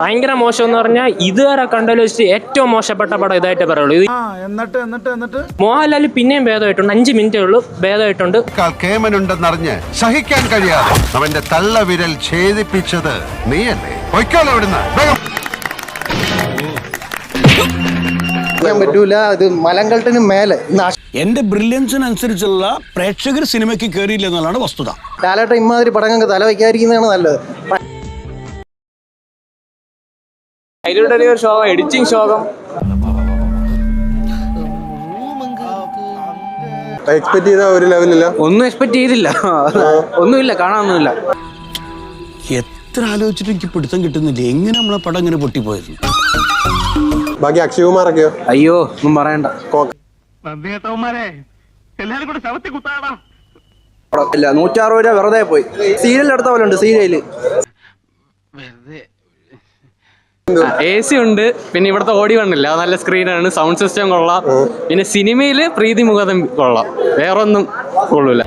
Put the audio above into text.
ഭയങ്കര മോശം എന്ന് പറഞ്ഞാൽ ഇതുവരെ കണ്ടതിൽ വെച്ച് ഏറ്റവും മോശപ്പെട്ട പടം ഇതായിട്ട് പറയുള്ളൂ. എന്നിട്ട് മോഹൻലാൽ പിന്നെയും ഭേദമായിട്ടുണ്ട്. 5 മിനിറ്റേ ഉള്ളൂ, ഭേദമായിട്ടുണ്ട്. കേമനുണ്ടെന്നറിഞ്ഞ് സഹിക്കാൻ കഴിയാതെ അവന്റെ തള്ള വിരൽ ഛേദിപ്പിച്ചത് നീയല്ലേ? പൊയ്ക്കോളൂ ഇവിടുന്ന്. പറ്റൂല. ഇത് മലങ്കൾട്ടിന് മേലെ എന്റെ ബ്രില്യൻസിനനുസരിച്ചുള്ള പ്രേക്ഷകർ സിനിമയ്ക്ക് കയറിയില്ല എന്നുള്ളതാണ് വസ്തുത. ലാലേട്ടൻ ഇമാതിരി പടങ്ങൾക്ക് തല വയ്ക്കാതിരിക്കുന്നതാണ് നല്ലത്. അതിലൂടെ ഒരു ശോകം, എഡിറ്റിംഗ് ശോകം. എക്സ്പെക്ട് ചെയ്ത ഒരു ലെവലില്ല, ഒന്നും എക്സ്പെക്ട് ചെയ്തില്ല. ഒന്നുമില്ല, കാണാനൊന്നുമില്ല. എത്ര ആലോചിച്ചിട്ട് എനിക്ക് പിടുത്തം കിട്ടുന്നില്ല, എങ്ങനെ നമ്മളെ പടം ഇങ്ങനെ പൊട്ടിപ്പോയത്. ബാക്കി അക്ഷയകുമാറൊക്കെയോ? അയ്യോ, ഒന്നും പറയണ്ട. ഇല്ല, 160 രൂപ വെറുതെ പോയി. സീരിയൽ എടുത്ത പോലെ ഉണ്ട്. സീരിയല് AC ഉണ്ട്, പിന്നെ ഇവിടുത്തെ ഓടി വണ്ണില്ല, നല്ല സ്ക്രീനാണ്, സൗണ്ട് സിസ്റ്റം കൊള്ളാം, പിന്നെ സിനിമയില് പ്രീതി മുഖതം കൊള്ളാം, വേറൊന്നും കൊള്ളൂല.